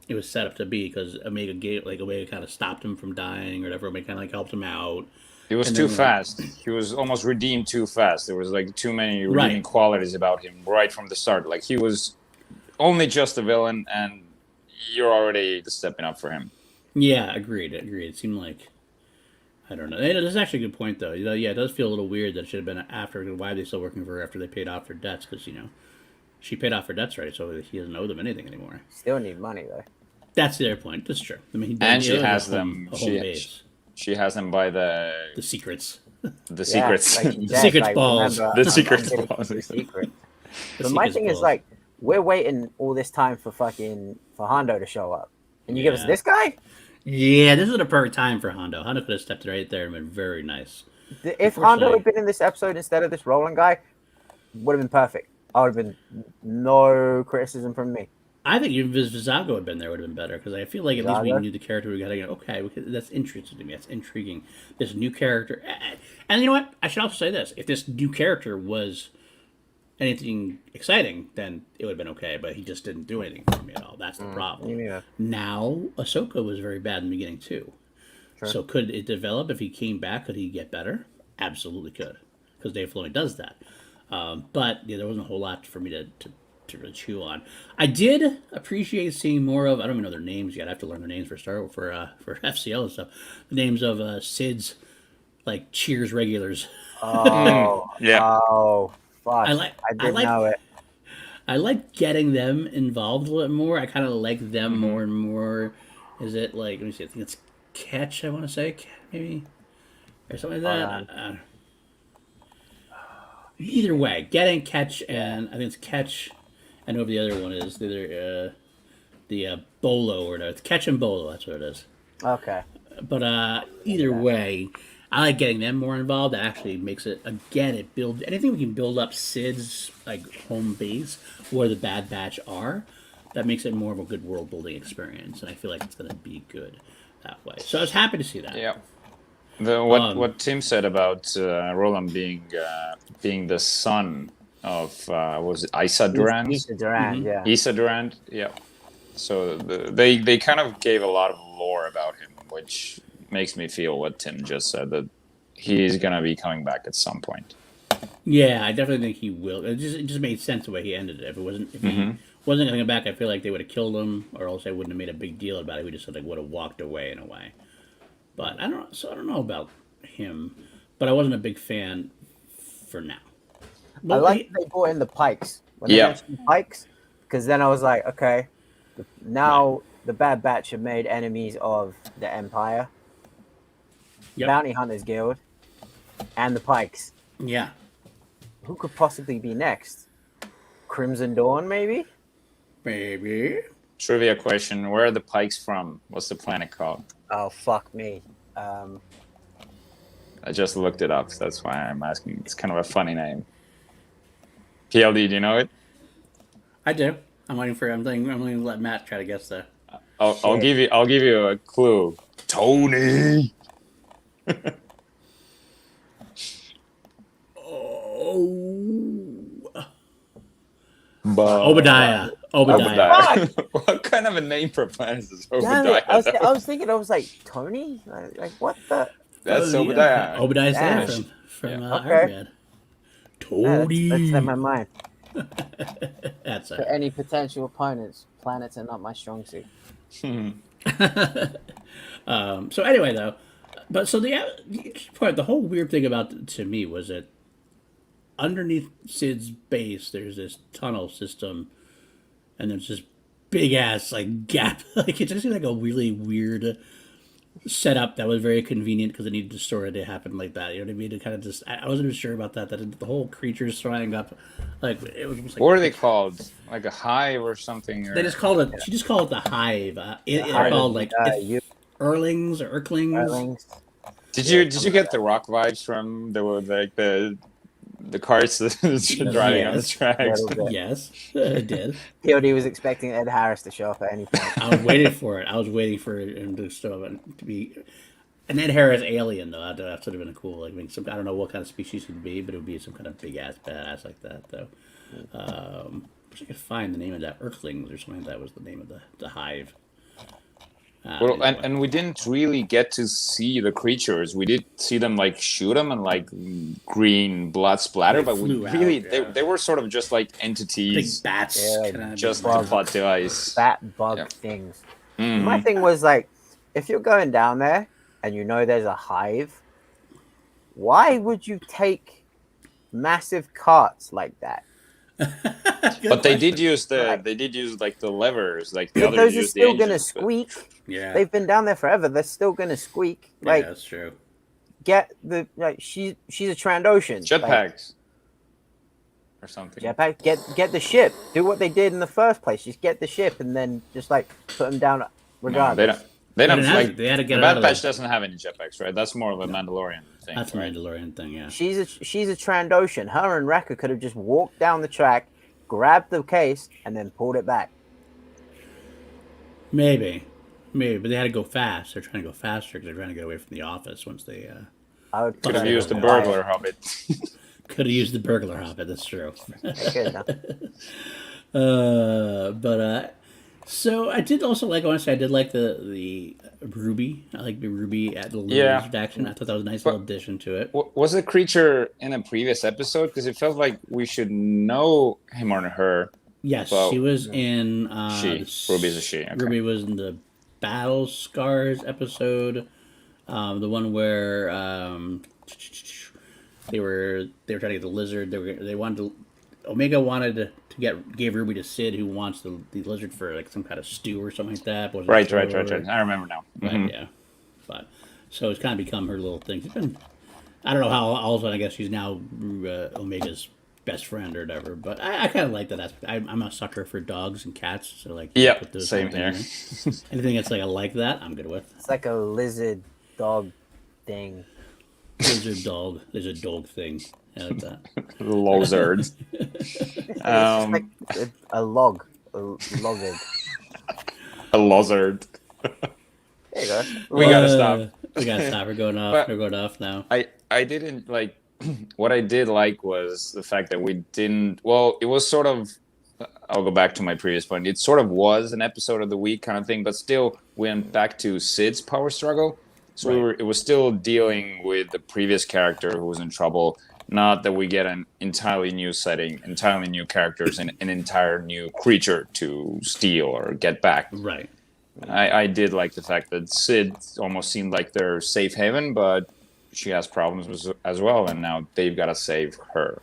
was set up to be because Omega kind of stopped him from dying or whatever. Omega kind of like helped him out. It was too fast. He was almost redeemed too fast. There was like too many redeeming qualities about him right from the start. Like he was only just a villain, and you're already stepping up for him. Yeah, agreed. It seemed like I don't know. That's actually a good point, though. Yeah, it does feel a little weird that it should have been after. Why are they still working for her after they paid off their debts? Because she paid off her debts, right? So he doesn't owe them anything anymore. Still need money though. That's their point. That's true. I mean, and she has them. She has them by the secrets. The secrets. Like the secrets balls. Remember, the secrets balls. The secret. But my thing is like, we're waiting all this time for Hondo to show up, and you give us this guy. Yeah, this is the perfect time for Hondo. Hondo could have stepped right there and been very nice. If Hondo had been in this episode instead of this Roland guy, would have been perfect. I would have been no criticism from me. I think even if Vizago had been there, would have been better because I feel like at least we knew the character. We got to go. Okay, that's interesting to me. That's intriguing. This new character, and you know what? I should also say this: if this new character was anything exciting, then it would have been okay. But he just didn't do anything for me at all. That's the problem. Yeah. Now, Ahsoka was very bad in the beginning too. Sure. So could it develop if he came back? Could he get better? Absolutely could, because Dave Filoni does that. But yeah, there wasn't a whole lot for me to really chew on. I did appreciate seeing more of. I don't even know their names yet. I have to learn their names for FCL and stuff. The names of Sid's like Cheers regulars. Oh yeah. Oh fuck! I didn't know it. I like getting them involved a little bit more. I kind of like them more and more. Is it like? Let me see. I think it's Ketch. I want to say maybe or something like that. Either way, getting Ketch and I think it's Ketch. I know the other one is either the Bolo or no, it's Ketch and Bolo. That's what it is. Okay. But either way, I like getting them more involved. That actually makes it build anything we can build up Sid's like home base where the Bad Batch are. That makes it more of a good world building experience, and I feel like it's going to be good that way. So I was happy to see that. Yeah. What Tim said about Roland being the son of was it Isa Durand? Issa Durand, yeah. Isa Durand, yeah. So they kind of gave a lot of lore about him, which makes me feel what Tim just said, that he's gonna be coming back at some point. Yeah, I definitely think he will. It just made sense the way he ended it. If he wasn't coming back, I feel like they would have killed him, or else they wouldn't have made a big deal about it. We just like would have walked away in a way. But I don't know about him. But I wasn't a big fan for now. I Well, like that they brought in the Pikes. When they mentioned the Pikes, because then I was like, okay, now the Bad Batch have made enemies of the Empire, Bounty Hunters Guild, and the Pikes. Yeah. Who could possibly be next? Crimson Dawn, maybe? Maybe. Trivia question: where are the Pikes from? What's the planet called? Oh, fuck me. I just looked it up. So that's why I'm asking. It's kind of a funny name. PLD, do you know it? I do. I'm waiting to let Matt try to guess that. I'll give you a clue. Tony. Obadiah. What kind of a name for a planet is Obadiah? I was thinking, I was like, Tony? Like what the? That's Obadiah. Yeah. Obadiah's there from Iron Man. Tony. That's in my mind. That's For any potential opponents, planets are not my strong suit. So anyway, though, but so the whole weird thing about to me was that underneath Sid's base, there's this tunnel system, and there's this big ass like gap. Like it just seemed like a really weird setup that was very convenient because it needed to store it to happen like that. You know what I mean? It kind of just I wasn't even sure about that. That the whole creatures throwing up, like it was almost like, what are they called? Like a hive or something? Or... They just called it. She just called it the hive. They're called like Erlings or Erklings. Did you get the rock vibes from the carts driving on the tracks? Yes, I did. POD was expecting Ed Harris to show up at any point. I was waiting for it. I was waiting for him to be an Ed Harris alien, though. That would have been a cool. Like, I don't know what kind of species it would be, but it would be some kind of big ass badass like that, though. Wish I could find the name of that. Erklings or something. That was the name of the hive. Well, and we didn't really get to see the creatures. We did see them like shoot them and like green blood splatter, but they were sort of just like entities, big bats, just the plot device, bat bug things. My thing was like, if you're going down there and you know there's a hive, why would you take massive carts like that? But they did use like the levers, like the other. Those are still gonna squeak. Yeah, they've been down there forever. They're still gonna squeak. Like, yeah, that's true. Get the she's a Trandoshan. Jetpacks or something. Jetpack. Get the ship. Do what they did in the first place. Just get the ship and then just like put them down. Regardless, they don't. They had to get the Bad Batch doesn't have any jetpacks, right? That's more of a Mandalorian thing. That's a right? Mandalorian thing, yeah. She's a Trandoshan. Her and Wrecker could have just walked down the track, grabbed the case, and then pulled it back. Maybe, but they had to go fast. They're trying to go faster because they're trying to get away from the office once they. I would could have used the burglar hobbit. Could have used the burglar hobbit. That's true. So I did also like. Honestly, I did like the Ruby. I like the Ruby at the lizard action. I thought that was a nice little addition to it. Was the creature in a previous episode? Because it felt like we should know him or her. Yes, she was in. Ruby's a she. Okay. Ruby was in the Battle Scars episode, the one where they were trying to get the lizard. Omega wanted to gave Ruby to Sid, who wants the lizard for like some kind of stew or something like that. Right. I remember now. Right, yeah, but so it's kind of become her little thing. She's been, I don't know how. Also, I guess she's now Omega's best friend or whatever. But I kind of like that aspect. I'm a sucker for dogs and cats, so like same here. Anything that's like that, I'm good with. It's like a lizard dog thing. Lizard dog thing. I like that. Lozard. Like a log. A logger. A lozard. There you go. We gotta stop. We gotta stop. We're going off. But We're going off now. I didn't like what I did like was the fact that we didn't. Well, it was sort of. I'll go back to my previous point. It sort of was an episode of the week kind of thing, but still went back to Sid's power struggle. So Right. it was still dealing with the previous character who was in trouble. Not that we get an entirely new setting, entirely new characters, and an entire new creature to steal or get back. Right. I did like the fact that Sid almost seemed like their safe haven, but she has problems as well, and now they've got to save her.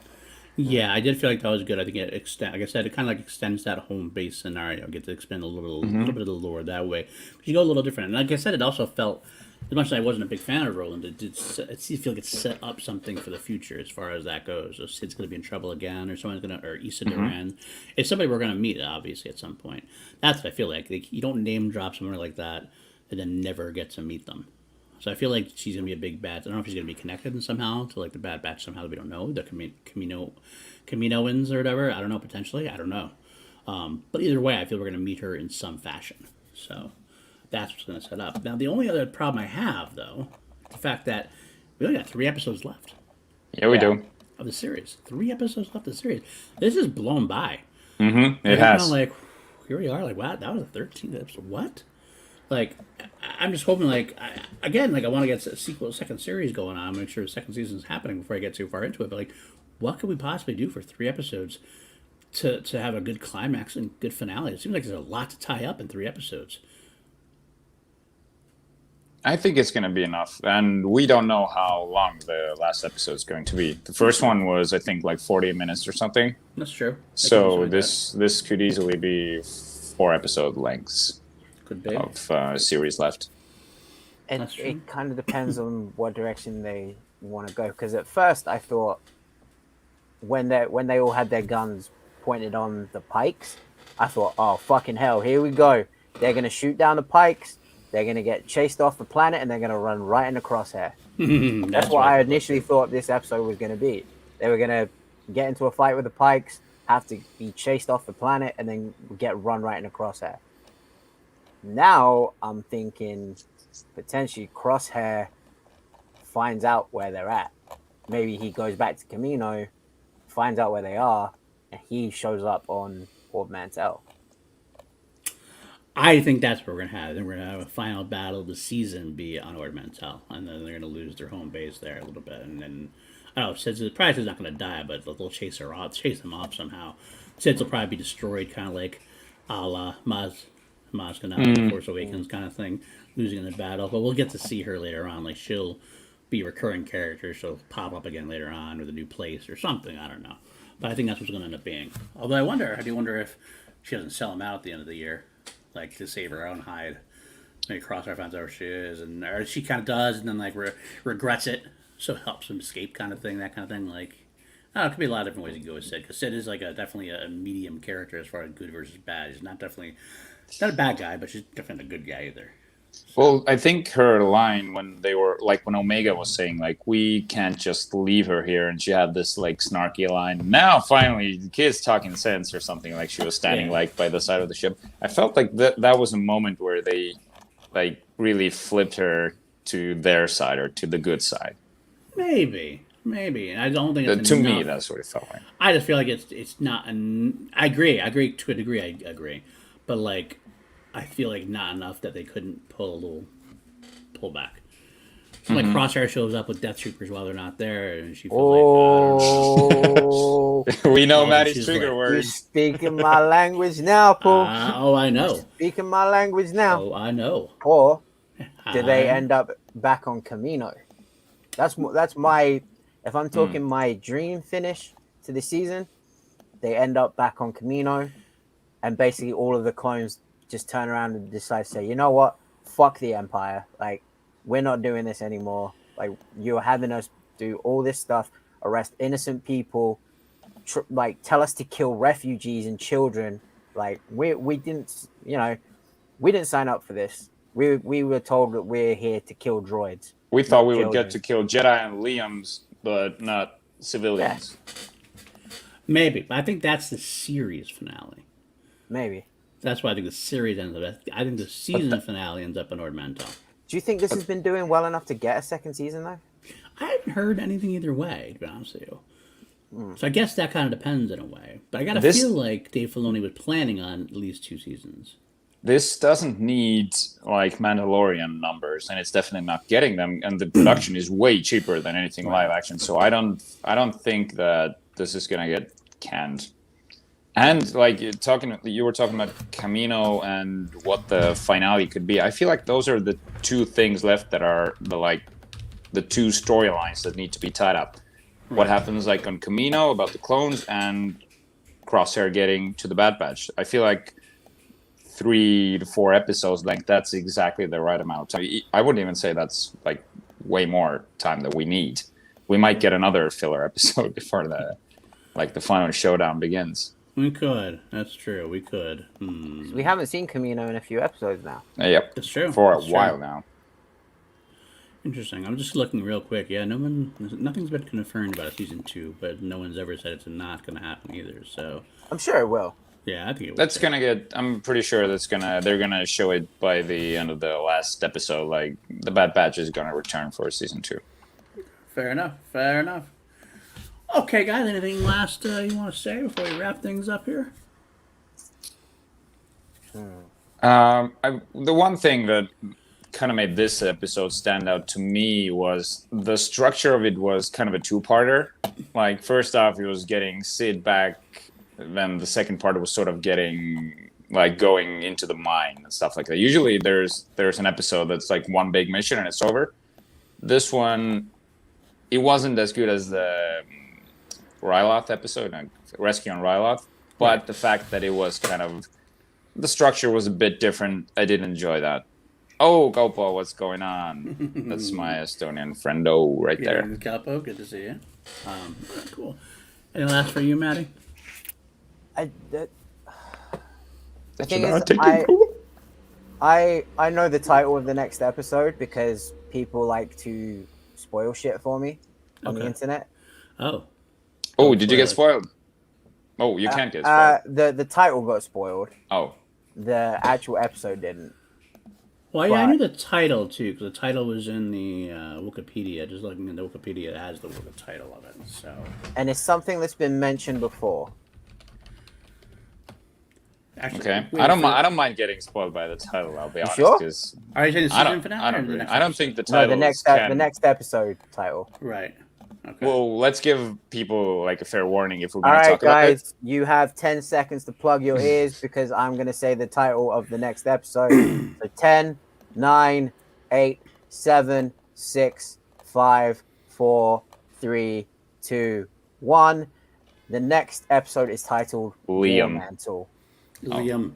Yeah, I did feel like that was good. I think like I said, it kind of like extends that home base scenario. Get to expand little bit of the lore that way. But you go a little different. And like I said, it also felt, as much as I wasn't a big fan of Roland, it feel like it set up something for the future as far as that goes. So Sid's going to be in trouble again, or someone's going to, or Issa Duran. It's somebody we're going to meet, obviously, at some point. That's what I feel like. You don't name drop somewhere like that and then never get to meet them. So I feel like she's gonna be a big bad. I don't know if she's gonna be connected somehow to like the Bad Batch somehow that we don't know, the Kaminoans or whatever. I don't know, potentially. I don't know. But either way, I feel we're gonna meet her in some fashion. So that's what's gonna set up. Now the only other problem I have though, the fact that we only got 3 episodes left Yeah, we do. of the series. 3 episodes left of the series. This is blown by. It Kind has. of like here we are. Like wow, that was a 13th episode. What? Like, I'm just hoping, like, I want to get a second series going on, make sure the second season is happening before I get too far into it. But, like, what could we possibly do for 3 episodes to have a good climax and good finale? It seems like there's a lot to tie up in 3 episodes. I think it's going to be enough, and we don't know how long the last episode is going to be. The first one was, I think, like 40 minutes or something. That's true. So this could easily be 4 episode lengths could be of series left. And That's true. it kind of depends on what direction they want to go. Because at first I thought when they all had their guns pointed on the pikes, I thought, oh fucking hell, here we go. They're gonna shoot down the pikes. They're gonna get chased off the planet, and they're gonna run right in the crosshair. That's what I initially thought this episode was gonna be. They were gonna get into a fight with the pikes, have to be chased off the planet, and then get run right in the crosshair. Now I'm thinking potentially Crosshair finds out where they're at. Maybe he goes back to Camino, finds out where they are, and he shows up on Ord Mantell. I think that's what we're gonna have. Then we're gonna have a final battle of the season be on Ord Mantell, and then they're gonna lose their home base there a little bit, and then I don't know. Sid's probably not gonna die, but they'll chase them off somehow. Sid's will probably be destroyed, kind of like a la Maz Kanata, Force Awakens kind of thing, losing in the battle. But we'll get to see her later on. Like she'll be a recurring character. She'll pop up again later on with a new place or something. I don't know. But I think that's what's going to end up being. Although I do wonder if she doesn't sell him out at the end of the year, like to save her own hide. Maybe Crosshair finds out where she is, or she kind of does, and then like regrets it, so it helps him escape, kind of thing. That kind of thing. Like, I don't know, it could be a lot of different ways you can go with Sid, because Sid is like definitely a medium character as far as good versus bad. He's not a bad guy, but she's definitely a good guy either. Well, I think her line when they were like when Omega was saying like we can't just leave her here, and she had this like snarky line. Now finally, the kid's talking sense or something. Like she was standing like by the side of the ship. I felt like that was a moment where they like really flipped her to their side or to the good side. Maybe, and I don't think it's to enough. me that's what it felt like. I just feel like it's not. I agree to a degree. I agree, but like I feel like not enough that they couldn't pull a little pullback. So like Crosshair shows up with Death Troopers while they're not there, and she feels like, I don't know. We know Oh, Maddie's she's trigger like, You're words. speaking my language now, Paul. Oh, I know. Speaking my language now. Oh, I know. Or did they end up back on Camino? That's my. If I'm talking my dream finish to the season, they end up back on Camino, and basically all of the clones just turn around and decide to say, you know what, fuck the Empire. Like, we're not doing this anymore. Like, you're having us do all this stuff, arrest innocent people, like tell us to kill refugees and children. Like, we didn't, we didn't sign up for this. We were told that we're here to kill droids. We thought we would children. get to kill Jedi and Liams, but not civilians. Maybe, but I think that's the series finale. Maybe. That's why I think the series ends up. I think the season finale ends up in Ord Mantell. Do you think this has been doing well enough to get a second season though? I haven't heard anything either way, to be honest with you. So I guess that kind of depends in a way. But I gotta feel like Dave Filoni was planning on at least 2 seasons. This doesn't need like Mandalorian numbers, and it's definitely not getting them. And the production is way cheaper than anything live action. So I don't think that this is gonna get canned. And like you were talking about Camino and what the finale could be. I feel like those are the 2 things left that are the 2 storylines that need to be tied up. What happens like on Camino about the clones and Crosshair getting to the Bad Batch. I feel like 3 to 4 episodes, like that's exactly the right amount of time. I wouldn't even say that's like way more time that we need. We might get another filler episode before the final showdown begins. We could. That's true. We could. We haven't seen Camino in a few episodes now. Yep. That's true. For a while now. Interesting. I'm just looking real quick. Yeah, nothing's been confirmed about season 2, but no one's ever said it's not going to happen either. So I'm sure it will. Yeah, I think it will. That's gonna get. I'm pretty sure they're gonna show it by the end of the last episode. Like the Bad Batch is gonna return for season 2. Fair enough. Okay, guys. Anything last you want to say before we wrap things up here? The one thing that kind of made this episode stand out to me was the structure of it was kind of a 2-parter. Like first off, it was getting Sid back, then the second part was sort of getting like going into the mine and stuff like that. Usually there's an episode that's like one big mission and it's over. This one, it wasn't as good as the Ryloth episode, like Rescue on Ryloth, but the fact that it was kind of, the structure was a bit different. I did enjoy that. Oh, Gopo, what's going on? That's my Estonian friendo right there. Gopo, good to see you. Cool. Any last for you, Maddie? I know the title of the next episode because people like to spoil shit for me on the internet. Oh, did you get spoiled? Oh, you can't get spoiled. The title got spoiled. Oh. The actual episode didn't. Well, yeah, I knew the title, too, because the title was in the Wikipedia. Just looking in the Wikipedia, it has the title of it. So. And it's something that's been mentioned before. Actually, okay, I don't mind getting spoiled by the title. I'll be honest. Sure. Are you saying the season finale? I don't think the title. No, the next episode title. Right. Okay. Well, let's give people like a fair warning if we're going to talk about it. All right, guys, it. you have 10 seconds to plug your ears because I'm going to say the title of the next episode. So 10, 9, 8, 7, 6, 5, 4, 3, 2, 1. The next episode is titled Liam. Liam.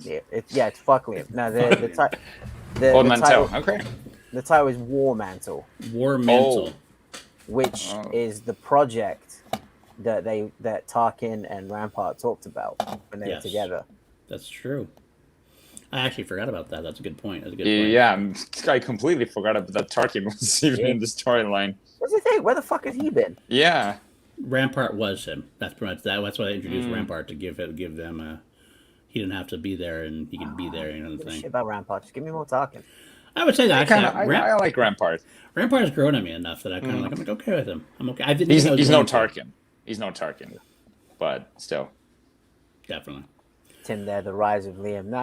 Yeah, it's fuck Liam. No, the title. Okay. The title is War Mantle. War Mantle. Which is the project that Tarkin and Rampart talked about when they were together. That's true. I actually forgot about that. That's a good point. Yeah, I completely forgot about that Tarkin was even in the storyline. What's the thing? Where the fuck has he been? Yeah. Rampart was him. That's pretty much that. That's why they introduced Rampart to give them he didn't have to be there and he can be there. You know the thing. Shit about Rampart. Just give me more Tarkin. I would say that. I like Rampart. Rampart has grown on me enough that I kind of I'm okay with him. I'm okay. He's no Tarkin. He's no Tarkin, but still. Definitely. Tim, there, the rise of Liam. No.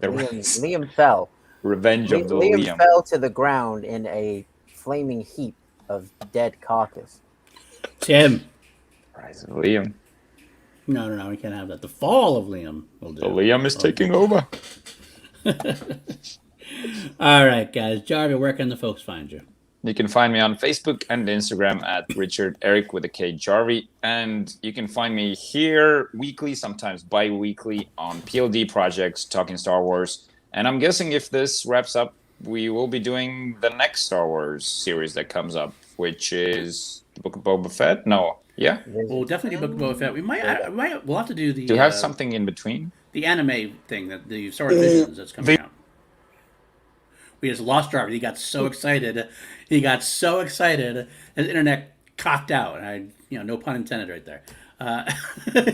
Liam fell. Revenge of the Liam. Liam fell to the ground in a flaming heap of dead carcass. Tim. Rise of Liam. No, we can't have that. The fall of Liam will do. The Liam is taking over. All right, guys. Jarvis, where can the folks find you? You can find me on Facebook and Instagram at Richard Eric with a K Jarvie. And you can find me here weekly, sometimes bi-weekly on PLD projects, talking Star Wars. And I'm guessing if this wraps up, we will be doing the next Star Wars series that comes up, which is the Book of Boba Fett. No, yeah? We'll definitely do Book of Boba Fett. We'll have to do the... Do you have something in between? The anime thing, the Star Wars Visions that's coming out. We just lost Jarvis. He got so excited. His internet cocked out. No pun intended right there.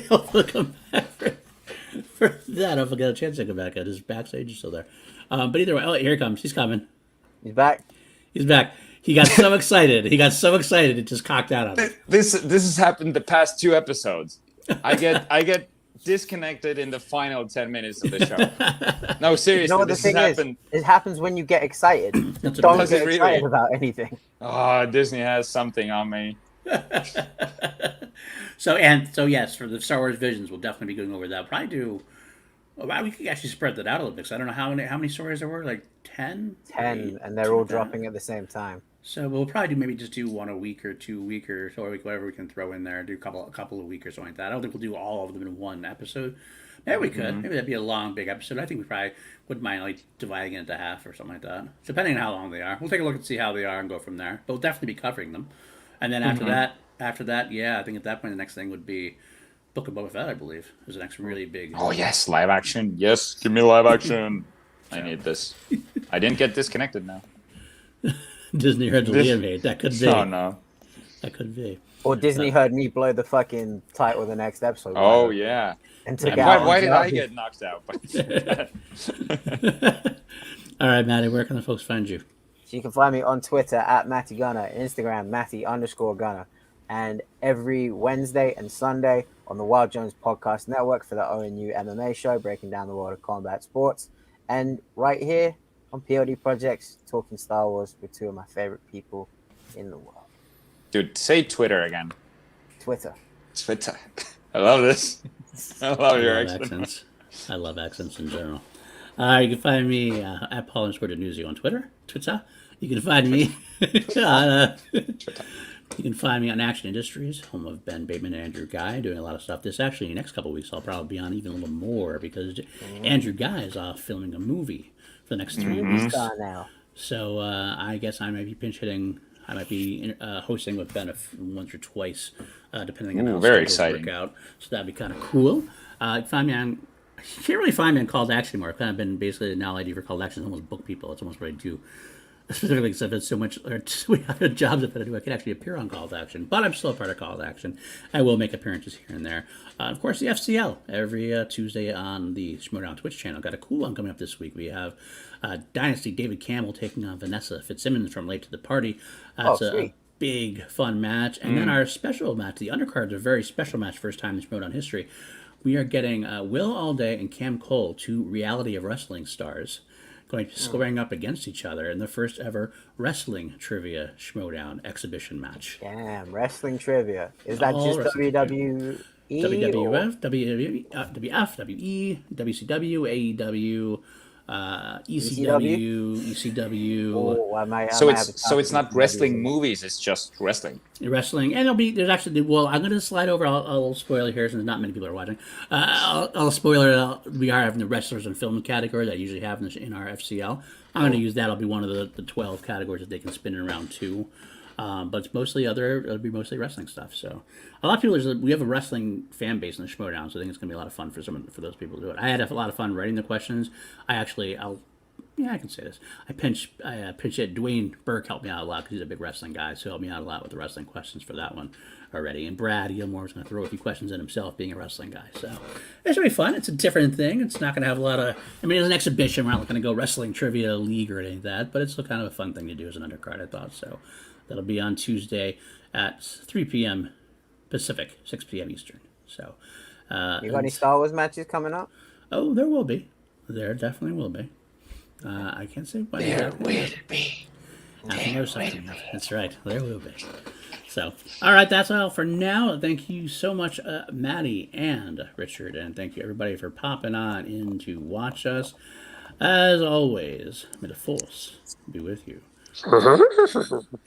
He'll come back for that. If I get a chance to come back. His backstage is still there. But either way, here he comes. He's coming. He's back. He's back. He got so excited. He got so excited it just cocked out of him. This has happened the past 2 episodes. I get disconnected in the final 10 minutes of the show. No, seriously, You know what the this has thing is? happened. It happens when you get excited. That's Don't what Does get it really? excited about anything. Oh, Disney has something on me. So yes, for the Star Wars Visions, we'll definitely be going over that. Probably do. Well, we could actually spread that out a little bit. Because I don't know how many stories there were. Like 10? 10, and they're all dropping at the same time. So we'll probably do maybe just do one a week or 2 a week or so a week, whatever we can throw in there. Do a couple of week or something like that. I don't think we'll do all of them in one episode. Maybe we could. Maybe that'd be a long, big episode. I think we probably wouldn't mind like dividing it into half or something like that, depending on how long they are. We'll take a look and see how they are and go from there. But we'll definitely be covering them. And then after that, yeah, I think at that point the next thing would be Book of Boba Fett. I believe is the next really big. Oh yes, live action. Yes, give me live action. I need this. I didn't get disconnected now. Disney heard the Liam hate. That could be. Oh no. That could be. Or Disney heard me blow the fucking title of the next episode. Oh yeah. And took And out. why did I get knocked out? All right, Maddie, where can the folks find you? So you can find me on Twitter at Matty Gunner, Instagram Matty_Gunner, and every Wednesday and Sunday on the Wild Jones Podcast Network for the ONU MMA show, breaking down the world of combat sports, and right here on PLD Projects, talking Star Wars with two of my favorite people in the world. Dude, say Twitter again. Twitter. Twitter. I love this. I love your accent. Accents. I love accents in general. You can find me at Paul _ Newsy on Twitter. You can find me. You can find me on Action Industries, home of Ben Bateman and Andrew Guy, doing a lot of stuff. This actually, the next couple of weeks, I'll probably be on even a little more because Andrew Guy is off filming a movie for the next 3 weeks. Now. So I guess I might be pinch hitting. I might be hosting with Ben once or twice, depending on how very schedules work out. So that'd be kind of cool. Find me on. You can't really find me on Call to Action anymore. I've kind of been basically now I do for Call to Action is almost book people. It's almost what I do. Specifically, because I've had so much jobs I've had to do, I can actually appear on Call to Action. But I'm still a part of Call to Action. I will make appearances here and there. Of course, the FCL every Tuesday on the Schmodown Twitch channel. Got a cool one coming up this week. We have Dynasty David Campbell taking on Vanessa Fitzsimmons from Late to the Party. That's a big, fun match. And then our special match, the undercard, is a very special match, first time in Schmodown history. We are getting Will Allday and Cam Cole, two Reality of Wrestling stars, going to squaring up against each other in the first ever wrestling trivia Schmodown exhibition match. Damn, wrestling trivia. Is that All just WWE? WWF, WWF, WE, WCW, AEW, ECW, ECW. Oh, I might So have a it's not topic. wrestling movies. It's just wrestling. Wrestling, and there's actually, well, I'm going to slide over, I'll spoil it here since not many people are watching. I'll spoiler it. We are having the wrestlers and film category that I usually have in our FCL. I'm going to use that. It'll be one of the 12 categories that they can spin in round 2. But it's mostly it'll be mostly wrestling stuff. So a lot of people, we have a wrestling fan base in the Schmodown, so I think it's going to be a lot of fun for those people to do it. I had a lot of fun writing the questions. I can say this. I pinch it. Dwayne Burke helped me out a lot because he's a big wrestling guy, so he helped me out a lot with the wrestling questions for that one already. And Brad Gilmore is going to throw a few questions in himself, being a wrestling guy. So it's going to be fun. It's a different thing. It's not going to have a lot of. I mean, it's an exhibition. We're not going to go wrestling trivia league or anything like that, but it's still kind of a fun thing to do as an undercard, I thought. So that'll be on Tuesday at 3 p.m. Pacific, 6 p.m. Eastern. So You got any Star Wars matches coming up? Oh, there will be. There definitely will be. I can't say when. There will be. That's right. There will be. So, all right, that's all for now. Thank you so much, Maddie and Richard, and thank you everybody for popping on in to watch us. As always, may the Force be with you.